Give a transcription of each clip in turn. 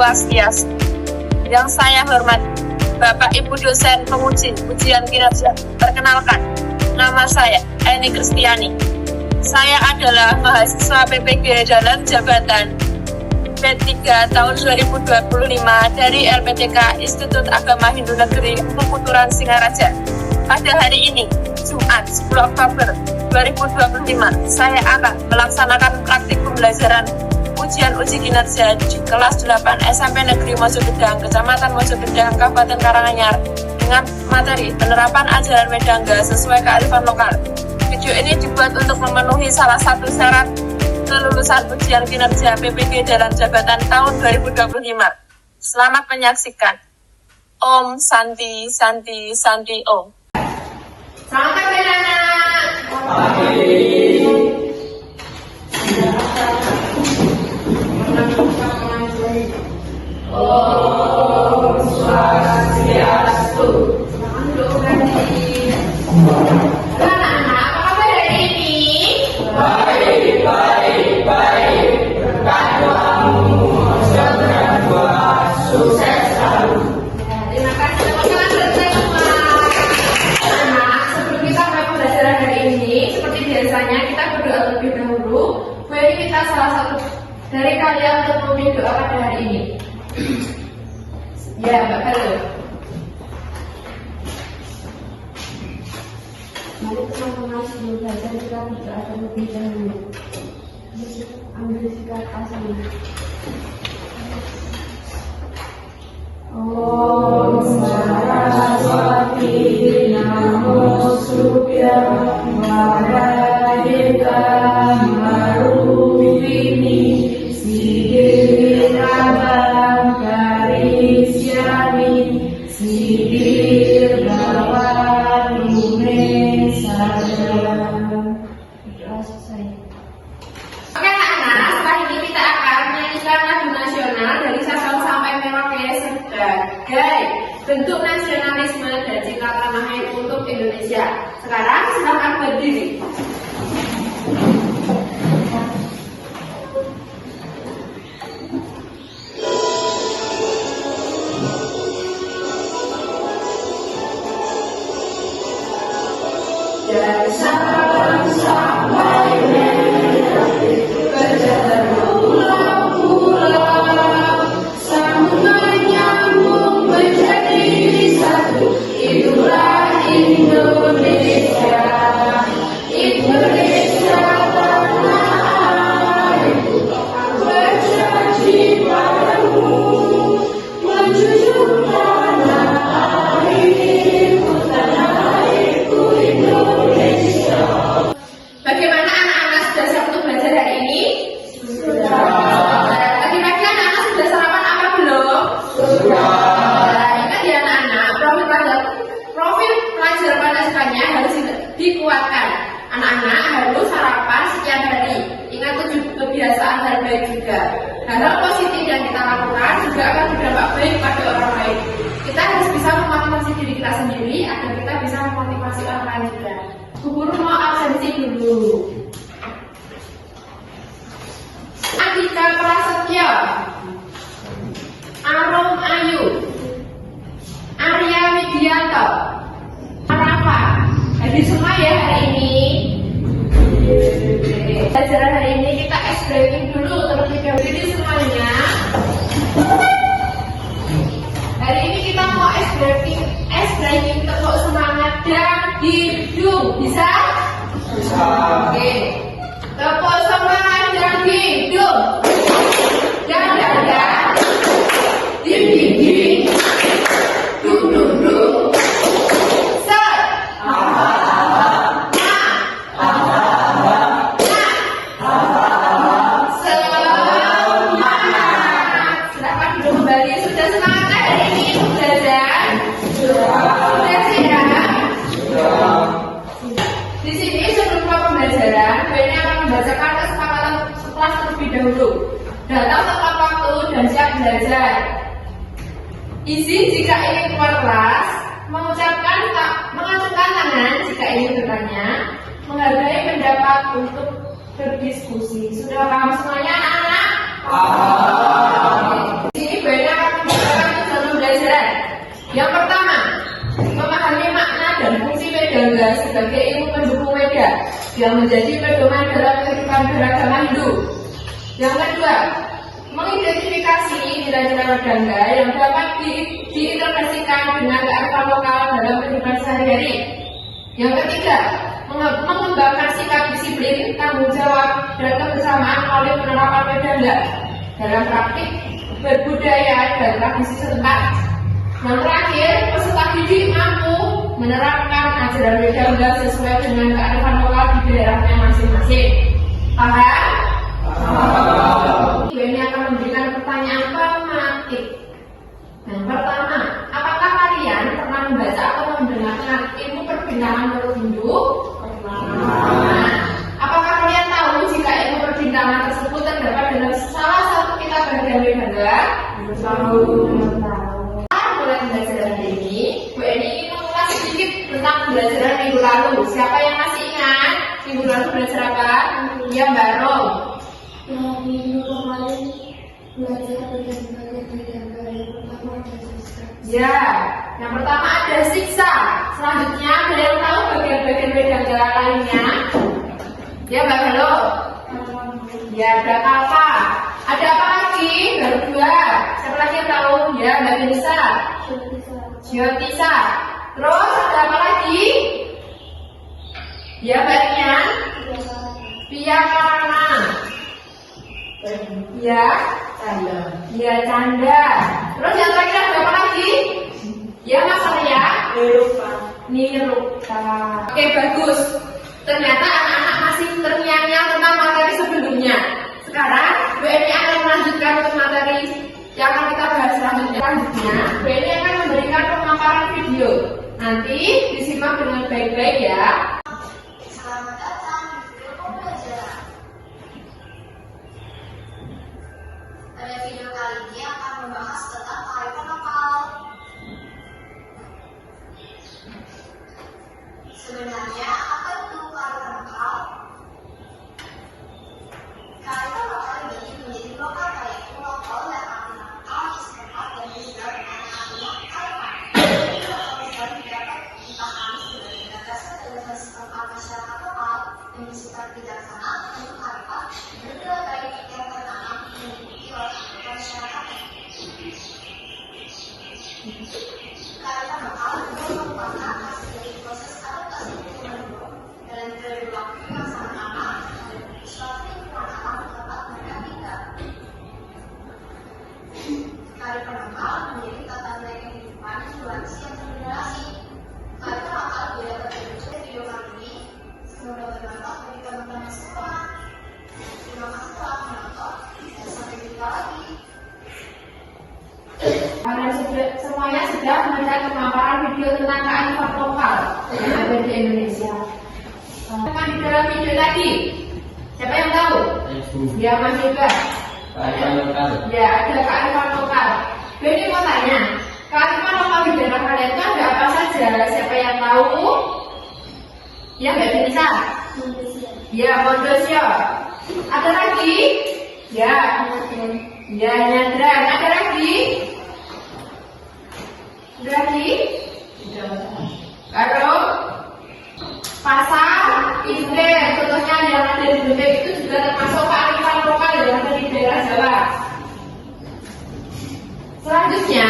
Swastiastu. Yang saya hormati Bapak Ibu dosen penguji ujian kinerja. Perkenalkan, nama saya Eni Kristiani. Saya adalah mahasiswa PPG dalam jabatan P3 tahun 2025 dari LPTK Institut Agama Hindu Negeri Pemuturan Singaraja. Pada hari ini, Jumat 10 Oktober 2025, saya akan melaksanakan praktik pembelajaran ujian uji kinerja di kelas 8 SMP Negeri Mojogedang, Kecamatan Mojogedang, Kabupaten Karanganyar, dengan materi penerapan ajaran Wedangga sesuai kearifan lokal. Video ini dibuat untuk memenuhi salah satu syarat kelulusan ujian kinerja PPG dalam jabatan tahun 2025. Selamat menyaksikan. Om Santi Santi Santi Om. Selamat pagi anak-anak. Om Swastiastu. Anak-anak, apa kabar hari ini? Baik. Berkat doamu, semoga sukses selalu. Terima kasih teman-teman selesai semua. Anak, sebelum kita mulai pembelajaran hari ini, seperti biasanya kita berdoa terlebih dahulu. Boleh kita salah satu dari kalian untuk memimpin doa pada hari ini. Ya, Mbak Halo. Mari teman-teman sebelum belajar kita berdoa terlebih dahulu. Ambil sikap asli. Om Saraswati Namo Surya Wadadita Marupini Siddhi Rabam Karisyami Siddhi Bhavan Lume Sadam. Doa selesai. Oke anak-anak, setelah ini kita akan menyanyikan lagu nasional dari Sabang sampai Merauke sebagai bentuk nasionalisme dan cinta tanah air untuk Indonesia. Sekarang silakan berdiri. Dari Sabang sampai Merauke berjalan pulau-pulau, sambungan nyambung menjadi satu. Itulah Indonesia, Indonesia tanah airku. Berjanji padamu menjunjung tanah airku, Indonesia. Bagaimana anak-anak sudah siap untuk belajar hari ini? Pagi-pagi anak-anak sudah sarapan apa belum? Ingat ya anak-anak, profil pelajaran pada sukanya harus dikuatkan. Anak-anak harus sarapan setiap hari. Ingat kebiasaan hal baik juga. Hal-hal positif yang kita lakukan juga akan berdampak baik pada orang lain. Kita harus bisa memotivasi diri kita sendiri agar kita bisa memotivasi orang lain juga. Bu Guru mau absensi dulu. Andika Prasetyo, Arum Ayu, Arya Widianto, Arafa. Hadir semua ya hari ini. Pelajaran hari ini kita ice breaking dulu terlebih dahulu. Jadi semuanya, hari ini kita mau ice breaking tepuk semangat dan hidung. Bisa? Bisa. Oke. Tepuk semangat dan hidung. Dan dada. Di gigi. Duduk. Set. Semangat. Silakan duduk kembali. Sudah semangat hari ini belajar? Sudah siap? Di sini sebelum pembelajaran, ini akan membacakan kesepakatan kelas terlebih dahulu. Datang tepat waktu dan siap belajar. Izin jika ingin keluar kelas, mengacungkan tangan jika ingin bertanya, menghargai pendapat untuk berdiskusi. Sudah paham semuanya anak-anak? Di sini ganda sebagai ilmu pendukung weda yang menjadi pedoman dalam kehidupan beragama Hindu. Yang kedua, mengidentifikasi nilai-nilai ganda yang dapat diinterpretasikan dengan kearifan lokal dalam kehidupan sehari-hari. Yang ketiga, mengembangkan sikap disiplin, tanggung jawab, dan kebersamaan melalui penerapan Vedanga dalam praktik berbudaya dan tradisi setempat. Yang terakhir, peserta didik mampu menerapkan ajaran Vedanga sesuai dengan kearifan lokal di daerahnya masing-masing. Paham? Ibu ini akan memberikan pertanyaan formatif. Yang pertama, apakah kalian pernah membaca atau mendengarkan ilmu perbintangan menurut Hindu? Apakah kalian tahu jika ilmu perbintangan tersebut terdapat dalam salah satu kitab bagian Vedanga? Tahu. Mulai pembelajaran hari ini, Bu Eni ingin mengulas sedikit tentang pembelajaran minggu lalu. Siapa yang masih ingat? Minggu lalu belajar apa? Ya, Mbak Rom. Minggu kemarin belajar bagian-bagian Vedanga. Yang pertama ada siksa. Ya, yang pertama ada siksa. Selanjutnya ada yang tahu bagian-bagian Vedanga lainnya? Ya, Mbak Halo. Ya, ada apa? Ada apa lagi? Baru dua. Siapa lagi yang tahu? Ya, Mbak Denisa. Jyotisa. Terus ada apa lagi? Ya, Mbak Nian. Piyakarana. Ya, canda. Ya, canda. Terus yang terakhir ada apa lagi? Ya, Mas Arya. Nirupa. Oke, bagus. Ternyata anak-anak masih terngiang-ngiang tentang materi sebelumnya. Sekarang, Bu Eni akan melanjutkan untuk materi yang akan kita bahas selanjutnya. Selanjutnya, Bu Eni akan memberikan pemaparan video. Nanti disimak dengan baik-baik ya. Selamat datang di video pembelajaran. Pada video kali ini akan membahas tentang kearifan lokal. Sebenarnya apa itu kearifan lokal? Kearifan lokal dibagi menjadi lokal, yaitu lokal yang artinya lokal di setempat, dan regional yang artinya kearifan. Jadi lokal dapat dipahami sebagai gagasan dan setempat masyarakat lokal yang bersifat bijaksana untuk kearifan dan nilai baik yang tertanam dimiliki oleh masyarakat. Kearifan lokal juga merupakan hasil dari proses adaptasi lingkungan hidup dalam periode waktu yang sangat lama terhadap suatu lingkungan alam di tempat mereka tinggal. Kearifan lokal menjadi tata nilai kehidupan yang diwarisi antar generasi. Kearifan lokal juga dapat terwujud di video kali ini. Semoga bermanfaat bagi teman-teman semua. Terima kasih telah menonton, dan sampai jumpa lagi. Kalian semuanya sudah melihat pemaparan video tentang kearifan lokal yang ada di Indonesia. Di dalam video tadi, siapa yang tahu? Ya, Mas juga. Ya, ada kearifan lokal. Jadi mau tanya, kearifan lokal di daerah kalian itu ada apa saja? Siapa yang tahu? Ya, Mbak Denisa. Ya, Mondosio. Ada lagi? Ya, ya, Nyadran. Ada lagi? Ada lagi? Baru pasar, Inden, contohnya yang ada di Inden itu juga termasuk kearifan lokal yang ada di daerah Jawa. Selanjutnya,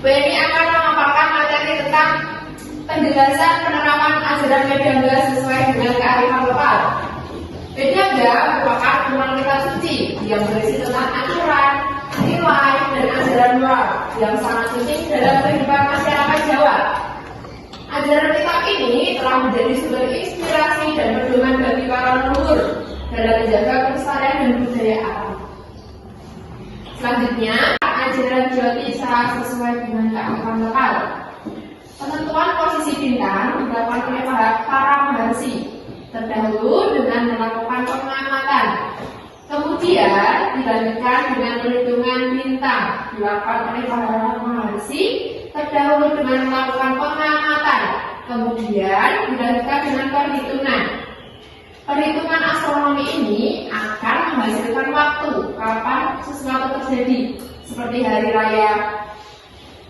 Bu Eni akan memaparkan materi tentang penjelasan penerapan ajaran Vedanga sesuai dengan kearifan lokal. Vedanga merupakan penurunan kitab suci yang berisi tentang aturan, nilai, dan ajaran moral yang sangat penting dalam kehidupan masyarakat Jawa. Ajaran kitab ini telah menjadi sumber inspirasi dan pedoman bagi para leluhur dalam menjaga kelestarian dan budaya alam. Selanjutnya, ajaran Jyotisa sesuai dengan kearifan lokal. Penentuan posisi bintang dilakukan oleh para maharsi, terdahulu dengan melakukan pengamatan. Kemudian dilanjutkan dengan perhitungan bintang, dilakukan oleh para maharsi, terdahulu dengan melakukan pengamatan. Kemudian dilanjutkan dengan perhitungan. Perhitungan astronomi ini akan menghasilkan waktu kapan sesuatu terjadi, seperti hari raya,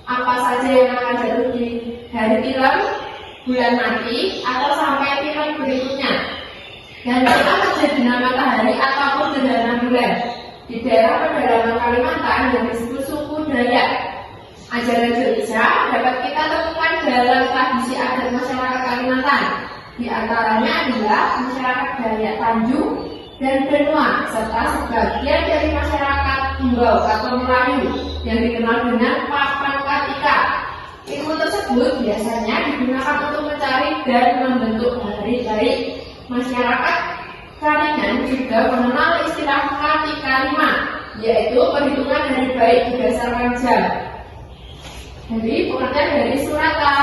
apa saja yang akan jatuh di hari film, bulan mati atau sampai tirai berikutnya. Dan jika terjadi matahari ataupun gerhana bulan di daerah pedalaman Kalimantan yang disebut suku Dayak, ajaran gereja dapat kita temukan dalam tradisi adat masyarakat Kalimantan. Di antaranya adalah masyarakat Dayak Tanjung dan Benua, serta sebagian dari masyarakat Mbau atau Melayu yang dikenal dengan papan katika. Ilmu tersebut biasanya digunakan untuk mencari dan membentuk hari-hari. Masyarakat Kalingan juga mengenal istilah katika 5, yaitu perhitungan hari baik berdasarkan jam. Jadi pengertian dari Surata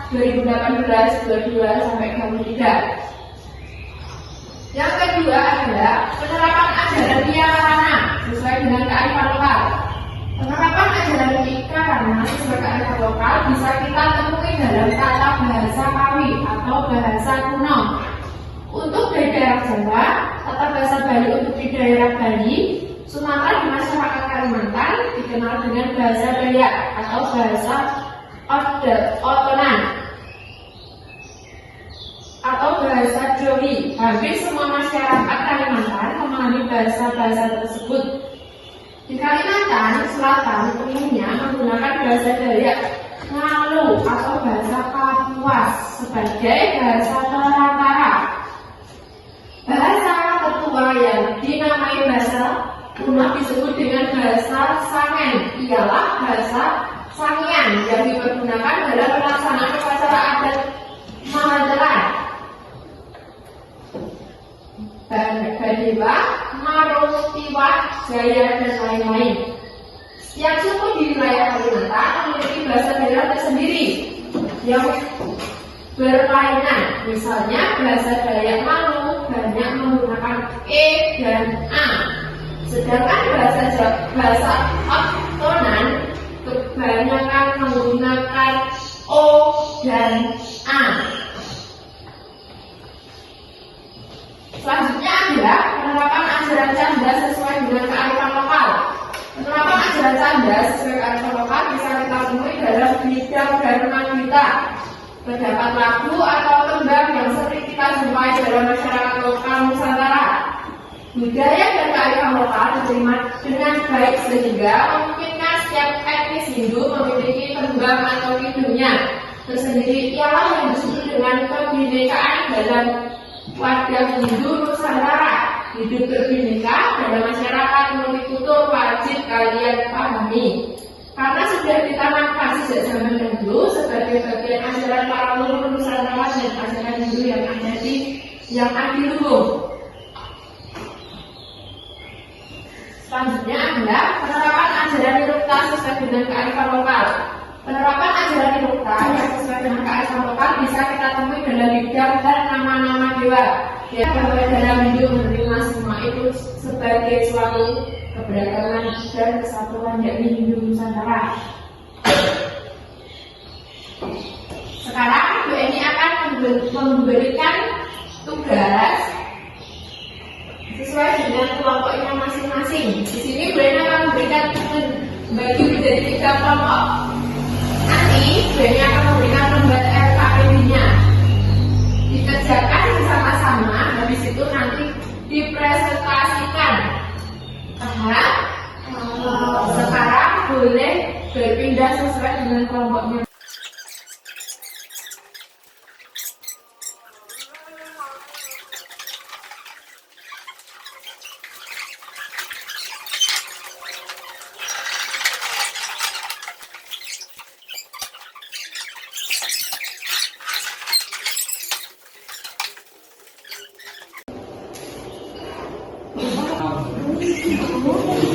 2018-22 sampai 23. Yang kedua adalah penerapan ajaran Wiyakarana sesuai dengan kearifan lokal. Penerapan ajaran Wiyakarana sesuai kearifan lokal bisa kita temui dalam tata bahasa Kawi atau bahasa kuno. Untuk di daerah Jawa, tata bahasa Bali untuk di daerah Bali, Sumatera di masyarakat Kalimantan dikenal dengan bahasa Dayak atau bahasa Otonan atau bahasa Jawi. Hampir semua masyarakat Kalimantan memahami bahasa-bahasa tersebut. Di Kalimantan Selatan umumnya menggunakan bahasa Dayak Ngalu atau bahasa Kapuas sebagai bahasa perantara. Bahasa tertua yang dinamai bahasa kuno disebut dengan bahasa Sangen, ialah bahasa Sangian yang dipergunakan dalam pelaksanaan upacara adat Mahajalan, Badewa, Marostiwa, Jaya, dan lain-lain. Setiap suku di wilayah Kalimantan memiliki bahasa daerah tersendiri yang berlainan. Misalnya bahasa Dayak Malu banyak menggunakan E dan A, sedangkan bahasa Otonan kebanyakan menggunakan O dan A. Selanjutnya adalah penerapan ajaran Canda sesuai dengan kearifan lokal. Penerapan ajaran Canda sesuai kearifan lokal bisa kita temui dalam bidang dharma kita. Terdapat lagu atau tembang yang sering kita jumpai dalam masyarakat lokal Nusantara. Budaya dan kearifan lokal diterima dengan baik sehingga memungkinkan setiap etnis Hindu memiliki tembang atau kidungnya tersendiri, ialah yang disebut dengan kebinekaan dalam warga Hindu Nusantara. Hidup berbineka dalam masyarakat multikultur wajib kalian pahami, karena sudah ditanamkan sejak zaman dahulu sebagai bagian ajaran para leluhur Nusantara dan ajaran Hindu yang adiluhung. Selanjutnya adalah penerapan ajaran Nirukta sesuai dengan kearifan lokal. Penerapan ajaran Nirukta yang sesuai dengan kearifan lokal bisa kita temui dalam bidang dan nama-nama dewa. Ya, bahwa dalam Hindu menerima semua itu sebagai suatu keberagaman dan kesatuan yakni Hindu Nusantara. Sekarang Bu Eni akan memberikan tugas sesuai dengan kelompoknya masing-masing. Di sini Bu Eni akan membagi menjadi 3 kelompok. Nanti Bu Eni akan memberikan lembar RKPD-nya. Dikerjakan bersama-sama, habis itu nanti dipresentasikan. Sekarang boleh berpindah sesuai dengan kelompoknya.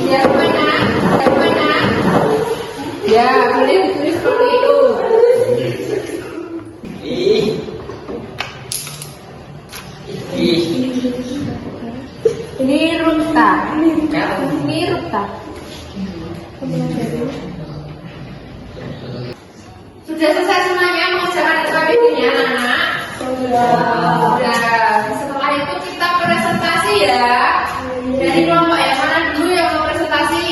Yang mana? Ya, boleh ditulis seperti itu. Ini Rukta. Ini Rukta. Sudah selesai semuanya mengerjakan SKPD-nya, anak-anak? Sudah. Setelah itu kita presentasi ya. Dari kelompok yang mana dulu yang mau presentasi?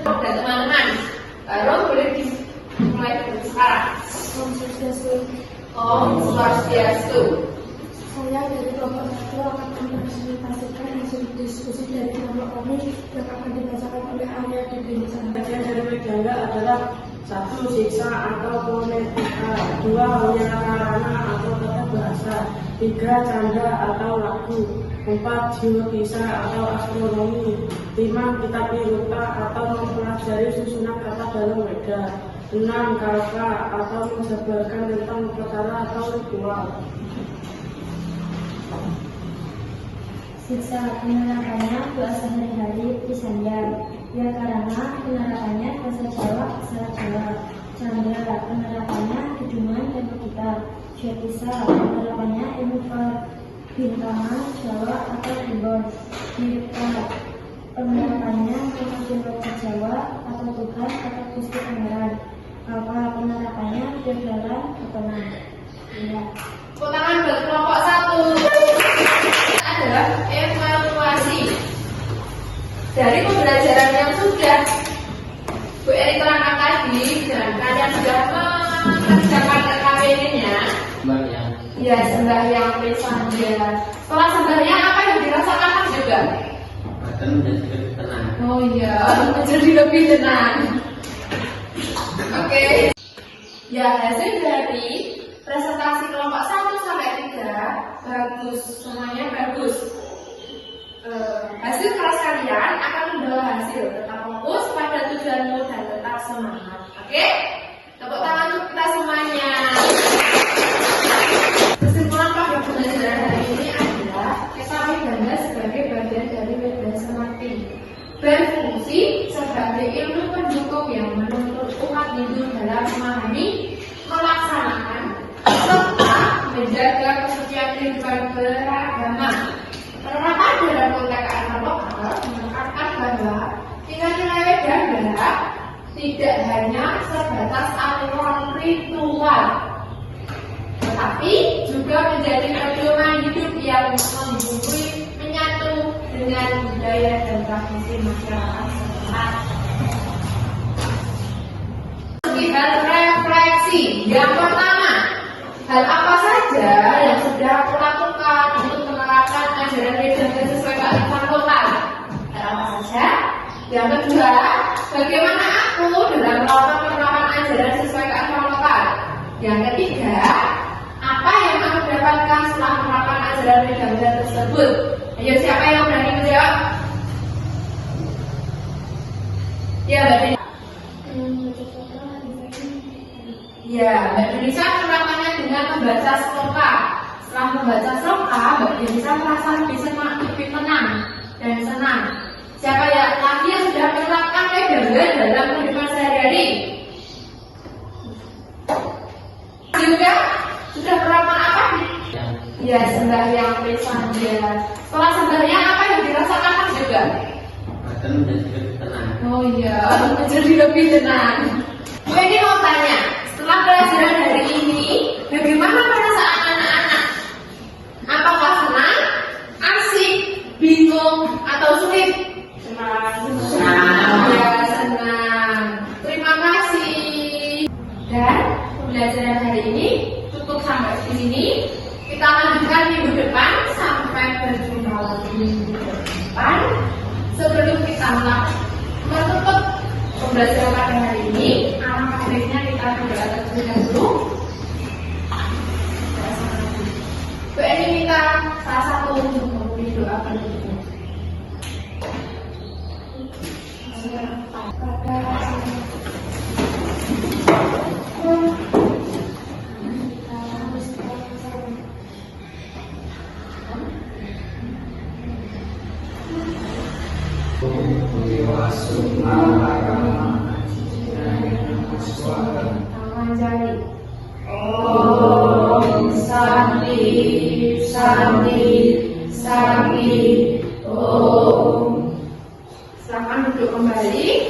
Dan teman-teman, baru boleh dimulai dari sekarang. Om Swastiastu. Saya dari kelompok 1 akan mempresentasikan hasil diskusi dari kelompok kami yang akan dibacakan oleh Arya Dibinsa. Bagian dari Megangga adalah 1. Siksa atau fonetika, 2. Wayakara atau tata bahasa, 3. Canda atau lagu, 4. Geodesa atau astronomi, 5. Kitab Piruta atau mempelajari susunan kata dalam Weda, 6. Kalpa atau menjabarkan tentang perkara atau ritual. Siksa penerapannya bahasa sehari-hari Isanya, Wayakara penerapannya bahasa Jawa, aksara Jawa, Canda penerapannya hitungan dan logika, Geodesa penerapannya ilmu perbintangan Jawa atau Timbon, Piruta penerapannya mesin wajah Jawa atau Tuhan atau Gusti Pangeran, Kalpa penerapannya kegagalan ketenang. Ya. Tepuk tangan buat kelompok 1. Adalah evaluasi dari pembelajaran yang sudah Bu Eri terangkan tadi, dan kalian sudah mengerjakan KKP-nya. Ya, sembahyang Pesanja. Setelah sembahyang apa yang dirasakan juga? Badan menjadi lebih tenang. Oh iya, menjadi lebih tenang. Oke. Ya, hasil dari presentasi kelompok 1 sampai 3 bagus, semuanya bagus. Hasil kelas kalian akan membawa hasil, tetap fokus pada tujuanmu dan tetap semangat. Oke? Tepuk tangan untuk kita semuanya. Kesimpulan pada pembelajaran hari ini adalah kami Ganda sebagai bagian dari media semati berfungsi sebagai ilmu pendukung yang menuntut umat Hindu dalam memahami, melaksanakan, serta menjaga kesucian kehidupan beragama. Penerapan dalam konteks keagamaan lokal menekankan bahwa nilai-nilai Ganda tidak hanya sebatas aturan ritual, tetapi juga menjadi pedoman hidup yang menghubungi, menyatu dengan budaya dan tradisi masyarakat setempat. Hal refleksi yang pertama, hal apa saja yang sudah aku lakukan untuk menerapkan ajaran Vedanta sesuai kearifan lokal? Hal apa saja? Yang kedua, bagaimana aku dalam melakukan penerapan ajaran sesuai kearifan lokal? Yang ketiga, apa yang aku dapatkan setelah menerapkan ajaran Vedanta tersebut? Ayo, siapa yang berani menjawab? Ya, Mbak Deni. Ya, Mbak Denisa menerapkannya dengan membaca sloka. Setelah membaca sloka, Mbak Denisa merasa lebih tenang dan senang. Siapa lagi yang sudah menerapkan Vedanta dalam kehidupan sehari-hari? Juga sudah menerapkan apa? Ya, sembahyang Pesanja. Setelah sembahyang apa yang dirasakan juga? Badan menjadi lebih tenang. Oh iya, menjadi lebih tenang. Bu ini mau tanya, setelah pelajaran hari ini, bagaimana perasaan anak-anak? Apakah senang, asik, bingung, atau sulit? Senang. Ya, senang. Terima kasih. Dan pembelajaran hari ini cukup sampai di sini. Kita lanjutkan minggu depan sampai berjumpa lagi minggu depan. Sebelum kita menutup pembelajaran pada hari ini, alangkah baiknya kita berdoa terlebih dahulu. Bu Eni minta salah satu untuk memberi doa penutupnya. Tangan jari. Om Santi, Santi, Santi. Om. Silakan duduk kembali.